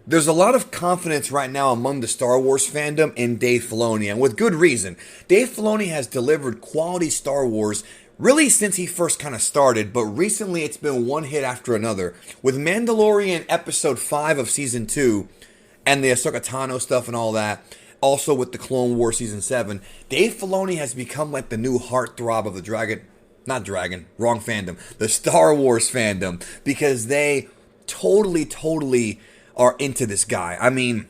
There's a lot of confidence right now among the Star Wars fandom in Dave Filoni, and with good reason. Dave Filoni has delivered quality Star Wars really since he first kind of started, but recently it's been one hit after another. With Mandalorian Episode 5 of Season 2 and the Ahsoka Tano stuff and all that, also with the Clone Wars Season 7, Dave Filoni has become like the new heartthrob of the wrong fandom, the Star Wars fandom, because they totally are into this guy. I mean,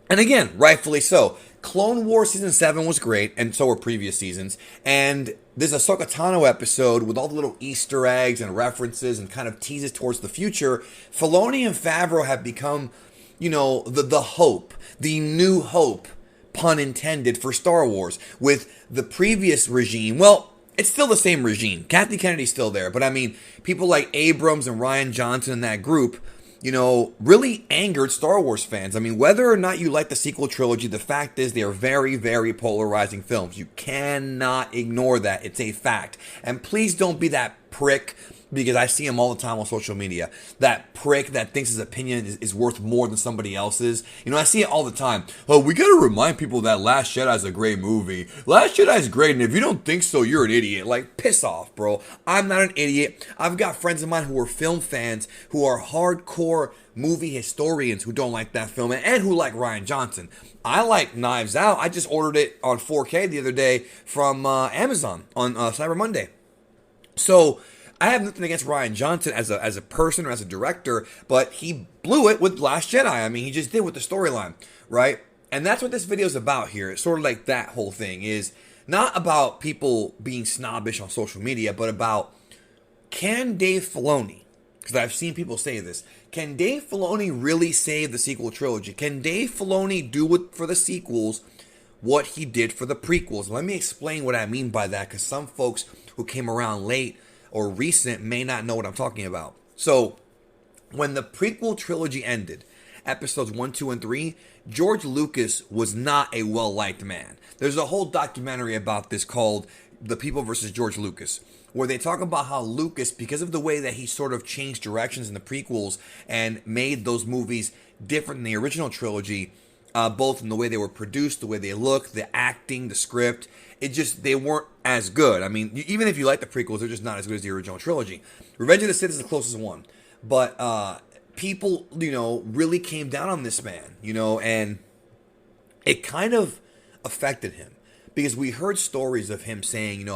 and again, rightfully so. Clone Wars Season 7 was great, and so were previous seasons. And this Ahsoka Tano episode, with all the little Easter eggs and references and kind of teases towards the future, Filoni and Favreau have become, the hope, the new hope, pun intended, for Star Wars. With the previous regime, well, it's still the same regime. Kathy Kennedy's still there, but I mean, people like Abrams and Rian Johnson and that group, really angered Star Wars fans. I mean, whether or not you like the sequel trilogy, the fact is they are very polarizing films. You cannot ignore that. It's a fact. And please don't be that prick, because I see him all the time on social media. That prick that thinks his opinion is worth more than somebody else's. I see it all the time. Oh, we gotta remind people that Last Jedi is a great movie. Last Jedi is great, and if you don't think so, you're an idiot. Like, piss off, bro. I'm not an idiot. I've got friends of mine who are film fans, who are hardcore movie historians who don't like that film, and who like Rian Johnson. I like Knives Out. I just ordered it on 4K the other day from Amazon on Cyber Monday. So I have nothing against Rian Johnson as a person or as a director, but he blew it with Last Jedi. I mean, he just did with the storyline, right? And that's what this video is about here. It's sort of like that whole thing is not about people being snobbish on social media, but about, can Dave Filoni, because I've seen people say this, can Dave Filoni really save the sequel trilogy? Can Dave Filoni do it for the sequels what he did for the prequels? Let me explain what I mean by that, because some folks who came around late or recent may not know what I'm talking about. So, when the prequel trilogy ended, episodes 1, 2, and 3, George Lucas was not a well-liked man. There's a whole documentary about this called The People versus George Lucas, where they talk about how Lucas, because of the way that he sort of changed directions in the prequels and made those movies different than the original trilogy, both in the way they were produced, the way they look, the acting, the script, they weren't as good. I mean, even if you like the prequels, they're just not as good as the original trilogy. Revenge of the Sith is the closest one. But people, really came down on this man, and it kind of affected him. Because we heard stories of him saying,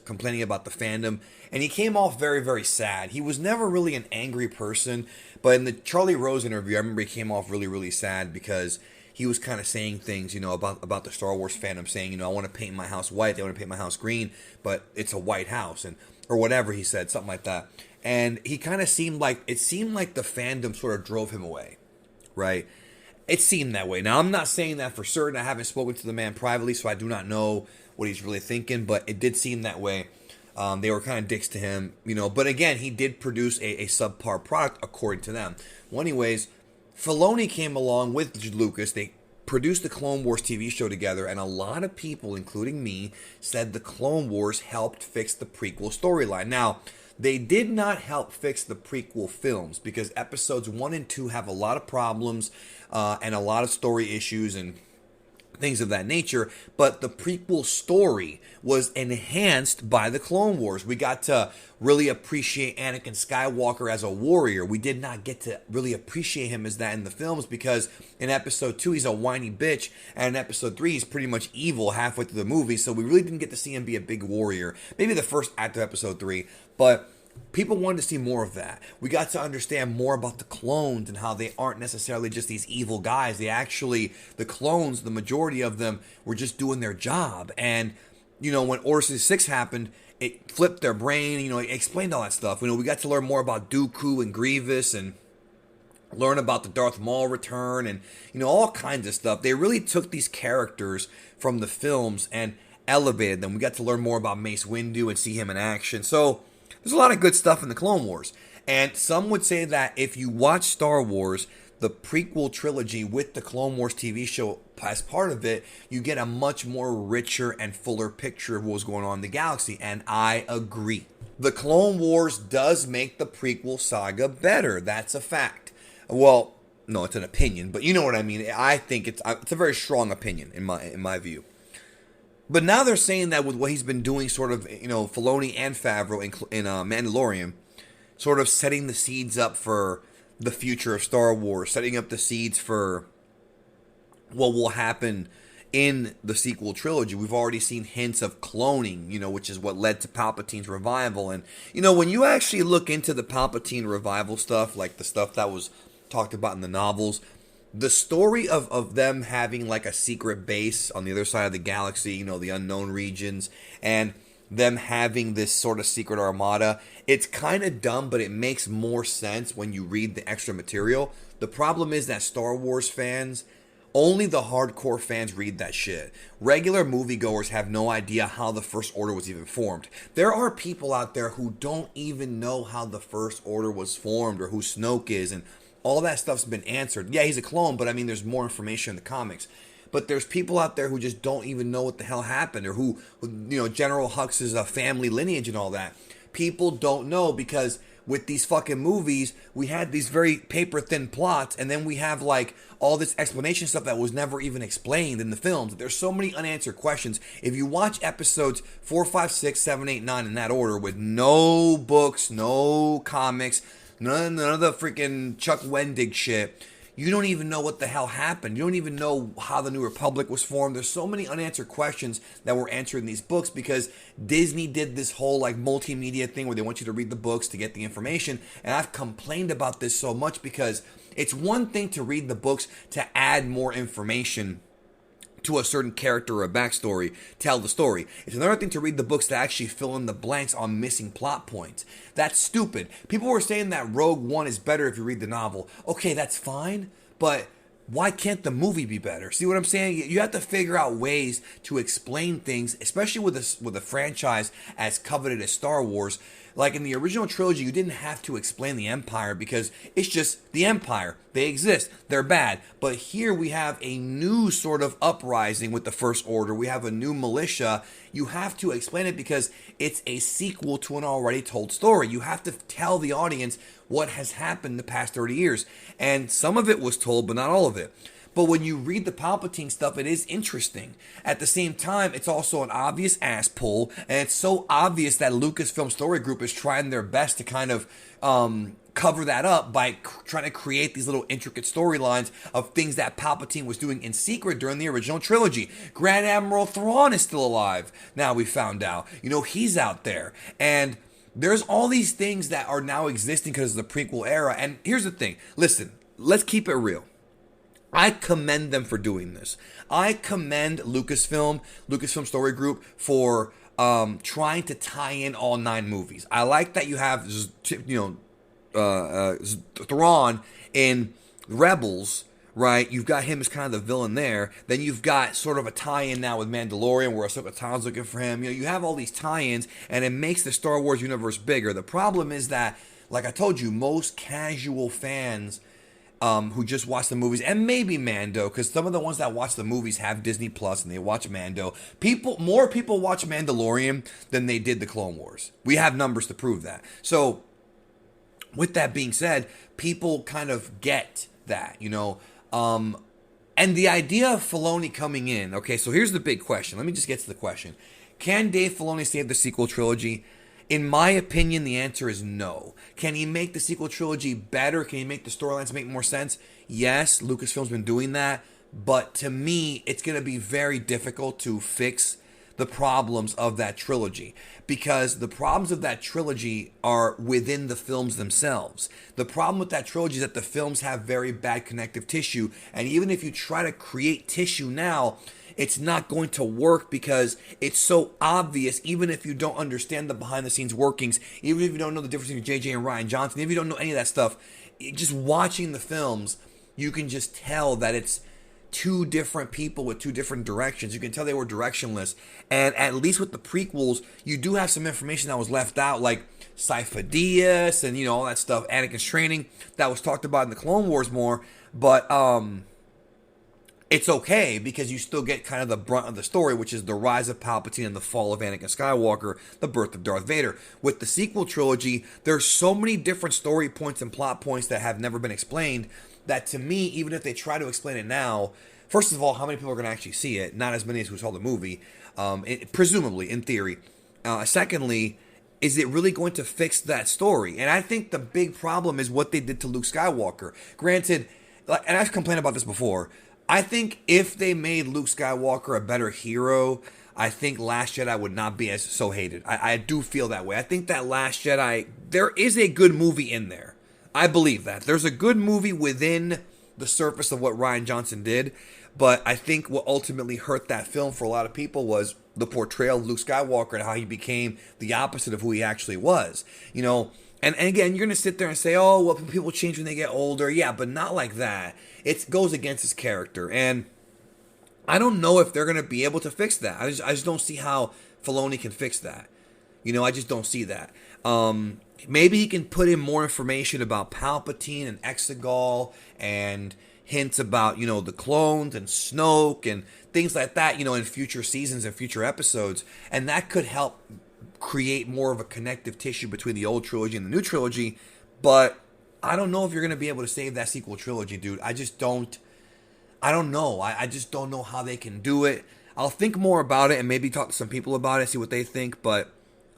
complaining about the fandom, and he came off very sad. He was never really an angry person, but in the Charlie Rose interview, I remember he came off really sad because he was kind of saying things, about the Star Wars fandom, saying, I want to paint my house white, they want to paint my house green, but it's a white house, or whatever he said, something like that. And he kind of seemed like the fandom sort of drove him away, right? It seemed that way. Now, I'm not saying that for certain. I haven't spoken to the man privately, so I do not know what he's really thinking, but it did seem that way. They were kind of dicks to him, but again, he did produce a subpar product according to them. Well, anyways, Filoni came along with Lucas. They produced the Clone Wars TV show together, and a lot of people, including me, said the Clone Wars helped fix the prequel storyline. Now, they did not help fix the prequel films, because episodes 1 and 2 have a lot of problems and a lot of story issues and things of that nature, but the prequel story was enhanced by the Clone Wars. We got to really appreciate Anakin Skywalker as a warrior. We did not get to really appreciate him as that in the films, because in episode 2 he's a whiny bitch, and in episode 3 he's pretty much evil halfway through the movie, so we really didn't get to see him be a big warrior. Maybe the first act of episode 3, but people wanted to see more of that. We got to understand more about the clones and how they aren't necessarily just these evil guys. The clones, the majority of them, were just doing their job. And, when Order 66 happened, it flipped their brain, it explained all that stuff. We got to learn more about Dooku and Grievous, and learn about the Darth Maul return, and, all kinds of stuff. They really took these characters from the films and elevated them. We got to learn more about Mace Windu and see him in action. So there's a lot of good stuff in the Clone Wars. And some would say that if you watch Star Wars, the prequel trilogy with the Clone Wars TV show as part of it, you get a much more richer and fuller picture of what was going on in the galaxy. And I agree. The Clone Wars does make the prequel saga better. That's a fact. Well, no, it's an opinion, but you know what I mean. I think it's a very strong opinion in my view. But now they're saying that with what he's been doing, sort of, Filoni and Favreau in Mandalorian, sort of setting the seeds up for the future of Star Wars, setting up the seeds for what will happen in the sequel trilogy. We've already seen hints of cloning, which is what led to Palpatine's revival. And, when you actually look into the Palpatine revival stuff, like the stuff that was talked about in the novels, the story of them having like a secret base on the other side of the galaxy, the unknown regions, and them having this sort of secret armada, it's kind of dumb, but it makes more sense when you read the extra material. The problem is that Star Wars fans, only the hardcore fans read that shit. Regular moviegoers have no idea how the First Order was even formed. There are people out there who don't even know how the First Order was formed or who Snoke is, and all that stuff's been answered. Yeah, he's a clone, but I mean, there's more information in the comics. But there's people out there who just don't even know what the hell happened, or who General Hux's family lineage and all that. People don't know because with these fucking movies, we had these very paper-thin plots, and then we have like all this explanation stuff that was never even explained in the films. There's so many unanswered questions. If you watch episodes 4, 5, 6, 7, 8, 9 in that order with no books, no comics, none of the freaking Chuck Wendig shit, you don't even know what the hell happened. You don't even know how the New Republic was formed. There's so many unanswered questions that were answered in these books because Disney did this whole like multimedia thing where they want you to read the books to get the information. And I've complained about this so much because it's one thing to read the books to add more information to a certain character or a backstory, tell the story. It's another thing to read the books to actually fill in the blanks on missing plot points. That's stupid. People were saying that Rogue One is better if you read the novel. Okay, that's fine, but why can't the movie be better? See what I'm saying? You have to figure out ways to explain things, especially with a franchise as coveted as Star Wars. Like in the original trilogy, you didn't have to explain the Empire because it's just the Empire. They exist. They're bad. But here we have a new sort of uprising with the First Order. We have a new militia. You have to explain it because it's a sequel to an already told story. You have to tell the audience what has happened the past 30 years. And some of it was told, but not all of it. But when you read the Palpatine stuff, it is interesting. At the same time, it's also an obvious ass pull, and it's so obvious that Lucasfilm Story Group is trying their best to kind of cover that up by trying to create these little intricate storylines of things that Palpatine was doing in secret during the original trilogy. Grand Admiral Thrawn is still alive. Now we found out. He's out there. And there's all these things that are now existing because of the prequel era. And here's the thing. Listen, let's keep it real. I commend them for doing this. I commend Lucasfilm Story Group for trying to tie in all 9 movies. I like that you have Thrawn in Rebels, right? You've got him as kind of the villain there. Then you've got sort of a tie-in now with Mandalorian where Ahsoka Tano's looking for him. You have all these tie-ins, and it makes the Star Wars universe bigger. The problem is that, like I told you, most casual fans who just watch the movies, and maybe Mando, because some of the ones that watch the movies have Disney Plus and they watch Mando. More people watch Mandalorian than they did the Clone Wars. We have numbers to prove that. So, with that being said, people kind of get that, and the idea of Filoni coming in, okay, so here's the big question. Let me just get to the question. Can Dave Filoni save the sequel trilogy? In my opinion, the answer is no. Can he make the sequel trilogy better? Can he make the storylines make more sense? Yes, Lucasfilm's been doing that. But to me, it's going to be very difficult to fix the problems of that trilogy. Because the problems of that trilogy are within the films themselves. The problem with that trilogy is that the films have very bad connective tissue. And even if you try to create tissue now, it's not going to work because it's so obvious, even if you don't understand the behind-the-scenes workings, even if you don't know the difference between J.J. and Rian Johnson, if you don't know any of that stuff, just watching the films, you can just tell that it's two different people with two different directions. You can tell they were directionless. And at least with the prequels, you do have some information that was left out, like Cypher Dyas and, all that stuff, Anakin's training, that was talked about in the Clone Wars more. But, it's okay because you still get kind of the brunt of the story, which is the rise of Palpatine and the fall of Anakin Skywalker, the birth of Darth Vader. With the sequel trilogy, there's so many different story points and plot points that have never been explained that to me, even if they try to explain it now, first of all, how many people are going to actually see it? Not as many as who saw the movie, presumably, in theory. Secondly, is it really going to fix that story? And I think the big problem is what they did to Luke Skywalker. Granted, and I've complained about this before, I think if they made Luke Skywalker a better hero, I think Last Jedi would not be as so hated. I do feel that way. I think that Last Jedi, there is a good movie in there. I believe that. There's a good movie within the surface of what Rian Johnson did, but I think what ultimately hurt that film for a lot of people was the portrayal of Luke Skywalker and how he became the opposite of who he actually was. You know, and again, you're going to sit there and say, oh, well, people change when they get older. Yeah, but not like that. It goes against his character, and I don't know if they're going to be able to fix that. I just don't see how Filoni can fix that. You know, I just don't see that. Maybe he can put in more information about Palpatine and Exegol and hints about, you know, the clones and Snoke and things like that, you know, in future seasons and future episodes. And that could help create more of a connective tissue between the old trilogy and the new trilogy. But I don't know if you're going to be able to save that sequel trilogy, dude. I don't know. I just don't know how they can do it. I'll think more about it and maybe talk to some people about it, see what they think. But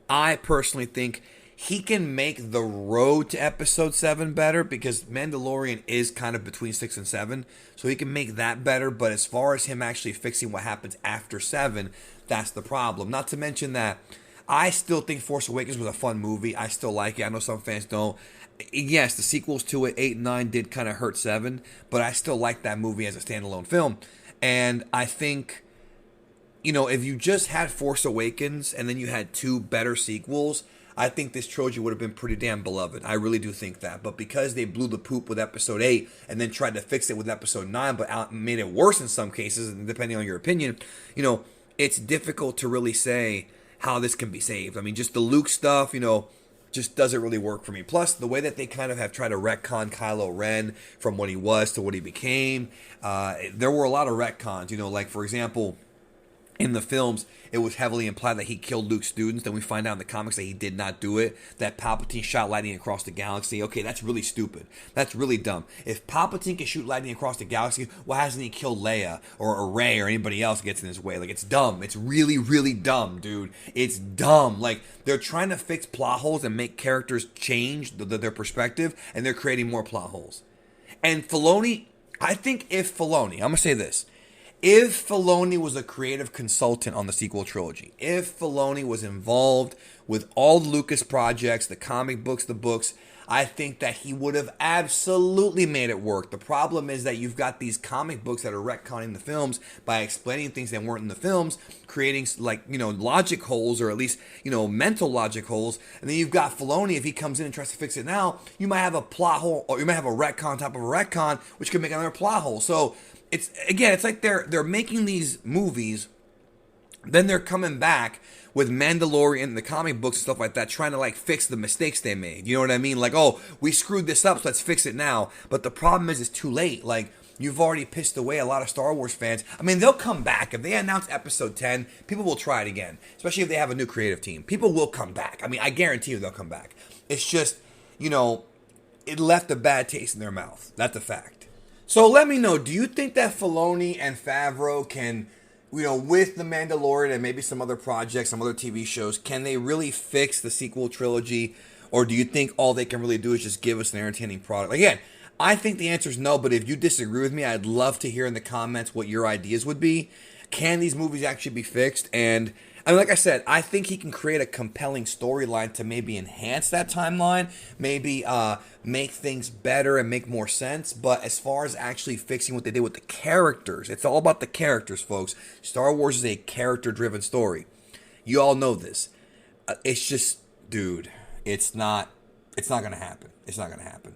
I personally think he can make the road to episode 7 better, because Mandalorian is kind of between 6 and 7. So he can make that better. But as far as him actually fixing what happens after 7, that's the problem. Not to mention that I still think Force Awakens was a fun movie. I still like it. I know some fans don't. Yes, the sequels to it, 8 and 9, did kind of hurt 7, but I still like that movie as a standalone film. And I think, you know, if you just had Force Awakens and then you had 2 better sequels, I think this trilogy would have been pretty damn beloved. I really do think that. But because they blew the poop with episode 8 and then tried to fix it with episode 9, but made it worse in some cases, and depending on your opinion, you know, it's difficult to really say how this can be saved. I mean, just the Luke stuff, you know, just doesn't really work for me. Plus, the way that they kind of have tried to retcon Kylo Ren from what he was to what he became, there were a lot of retcons. You know, like, for example, in the films, it was heavily implied that he killed Luke's students. Then we find out in the comics that he did not do it, that Palpatine shot lightning across the galaxy. Okay, that's really stupid. That's really dumb. If Palpatine can shoot lightning across the galaxy, why hasn't he killed Leia or Rey or anybody else gets in his way? Like, it's dumb. It's really, really dumb, dude. It's dumb. Like, they're trying to fix plot holes and make characters change their perspective, and they're creating more plot holes. And Filoni, I think if Filoni, I'm going to say this, if Filoni was a creative consultant on the sequel trilogy, if Filoni was involved with all the Lucas projects, the comic books, the books, I think that he would have absolutely made it work. The problem is that you've got these comic books that are retconning the films by explaining things that weren't in the films, creating, like, you know, logic holes, or at least, you know, mental logic holes. And then you've got Filoni, if he comes in and tries to fix it now, you might have a plot hole, or you might have a retcon on top of a retcon, which could make another plot hole. So it's like they're making these movies, then they're coming back with Mandalorian, the comic books and stuff like that, trying to like fix the mistakes they made. You know what I mean? Like, oh, we screwed this up, so let's fix it now. But the problem is, it's too late. Like, you've already pissed away a lot of Star Wars fans. I mean, they'll come back. If they announce episode 10, people will try it again. Especially if they have a new creative team. People will come back. I mean, I guarantee you they'll come back. It's just, you know, it left a bad taste in their mouth. That's a fact. So let me know, do you think that Filoni and Favreau can, you know, with The Mandalorian and maybe some other projects, some other TV shows, can they really fix the sequel trilogy? Or do you think all they can really do is just give us an entertaining product? Again, I think the answer is no, but if you disagree with me, I'd love to hear in the comments what your ideas would be. Can these movies actually be fixed? And I mean, like I said, I think he can create a compelling storyline to maybe enhance that timeline, maybe make things better and make more sense. But as far as actually fixing what they did with the characters, it's all about the characters, folks. Star Wars is a character-driven story. You all know this. It's just, dude, it's not going to happen. It's not going to happen.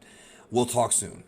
We'll talk soon.